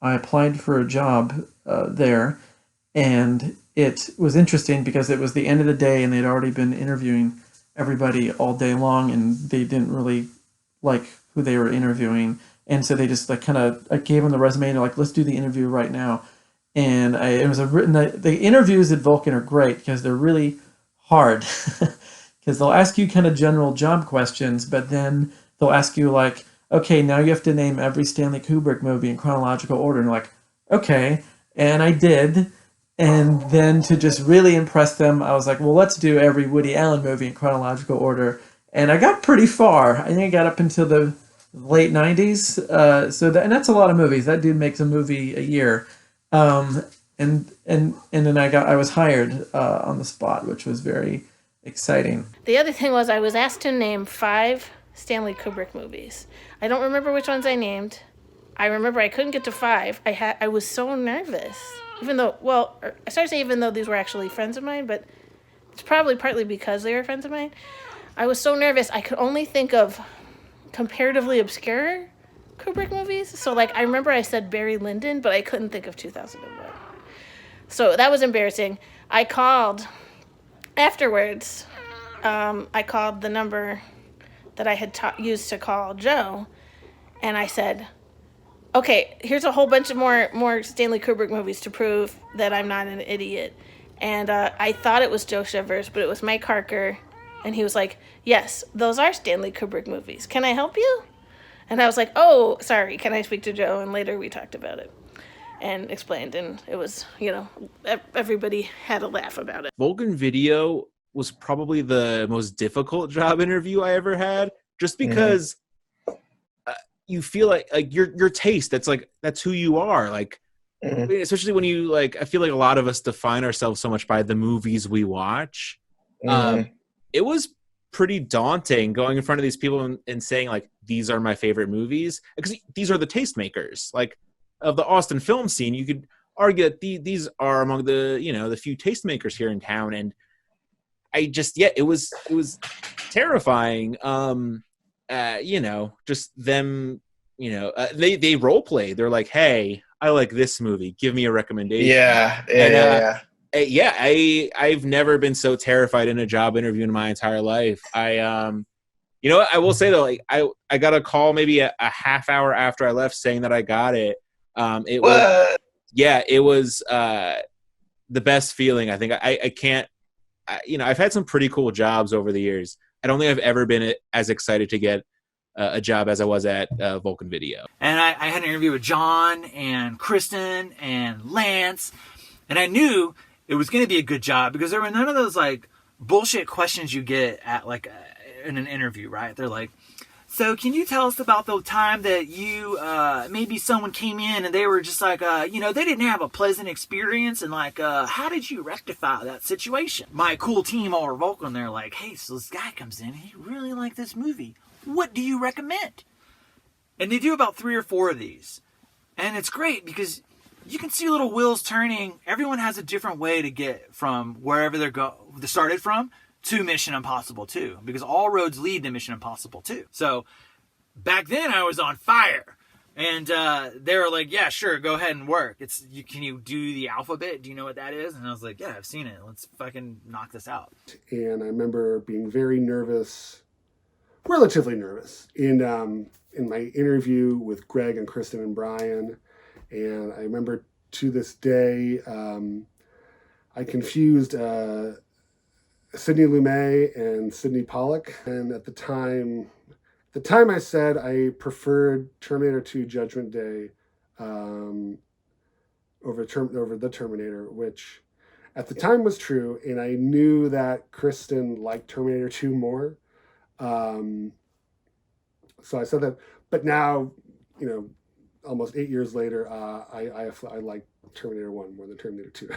I applied for a job there, and it was interesting because it was the end of the day, and they'd already been interviewing everybody all day long, and they didn't really like who they were interviewing, and so they just like kind of I gave them the resume and they're like, let's do the interview right now. And it was a written. The interviews at Vulcan are great because they're really hard because they'll ask you kind of general job questions, but then they'll ask you like, okay, now you have to name every Stanley Kubrick movie in chronological order, and you're like, okay, and I did. And then to just really impress them, I was like, well, let's do every Woody Allen movie in chronological order. And I got pretty far. I think I got up until the late 90s. And that's a lot of movies. That dude makes a movie a year. Um, and then I was hired on the spot, which was very exciting. The other thing was I was asked to name five Stanley Kubrick movies. I don't remember which ones I named. I remember I couldn't get to five. I was so nervous. Even though, well, I started to say even though these were actually friends of mine, but it's probably partly because they were friends of mine. I was so nervous. I could only think of comparatively obscure Kubrick movies. So, like, I remember I said Barry Lyndon, but I couldn't think of 2001. So that was embarrassing. I called afterwards. I called the number that I had used to call Joe, and I said, "Okay, here's a whole bunch of more Stanley Kubrick movies to prove that I'm not an idiot." And I thought it was Joe Shivers, but it was Mike Harker, and he was like, "Yes, those are Stanley Kubrick movies. Can I help you?" And I was like, "Oh, sorry. Can I speak to Joe?" And later we talked about it and explained, and it was, everybody had a laugh about it. Vulcan Video was probably the most difficult job interview I ever had, just because you feel like your taste. That's who you are. Like, especially when you like. I feel like a lot of us define ourselves so much by the movies we watch. It was pretty daunting going in front of these people and saying like, these are my favorite movies, because these are the tastemakers. Like, of the Austin film scene, you could argue that these are among the the few tastemakers here in town. And it was terrifying. Just them, they role play. They're like, hey, I like this movie, give me a recommendation. I've never been so terrified in a job interview in my entire life. I will say though, like I got a call maybe a half hour after I left saying that I got it. It was What? it was the best feeling. I think I can't. I've had some pretty cool jobs over the years. I don't think I've ever been as excited to get a job as I was at Vulcan Video. And I had an interview with John and Kristen and Lance, and I knew it was going to be a good job because there were none of those like bullshit questions you get at like in an interview, right? They're like, so can you tell us about the time that you, maybe someone came in and they were just like, they didn't have a pleasant experience, and like, how did you rectify that situation? My cool team over Vulcan, they're like, hey, so this guy comes in and he really liked this movie. What do you recommend? And they do about 3 or 4 of these. And it's great because you can see little wheels turning. Everyone has a different way to get from wherever they started from to Mission Impossible 2, because all roads lead to Mission Impossible 2. So back then I was on fire, and they were like, yeah, sure, go ahead and work. Can you do the alphabet? Do you know what that is? And I was like, yeah, I've seen it. Let's fucking knock this out. And I remember being very nervous, relatively nervous, in my interview with Greg and Kristen and Brian. And I remember to this day, I confused Sidney Lumet and Sidney Pollack. And at the time I said I preferred Terminator 2 Judgment Day over the Terminator, which at the time was true. And I knew that Kristen liked Terminator 2 more. So I said that, but now, almost 8 years later, I like Terminator 1 more than Terminator 2.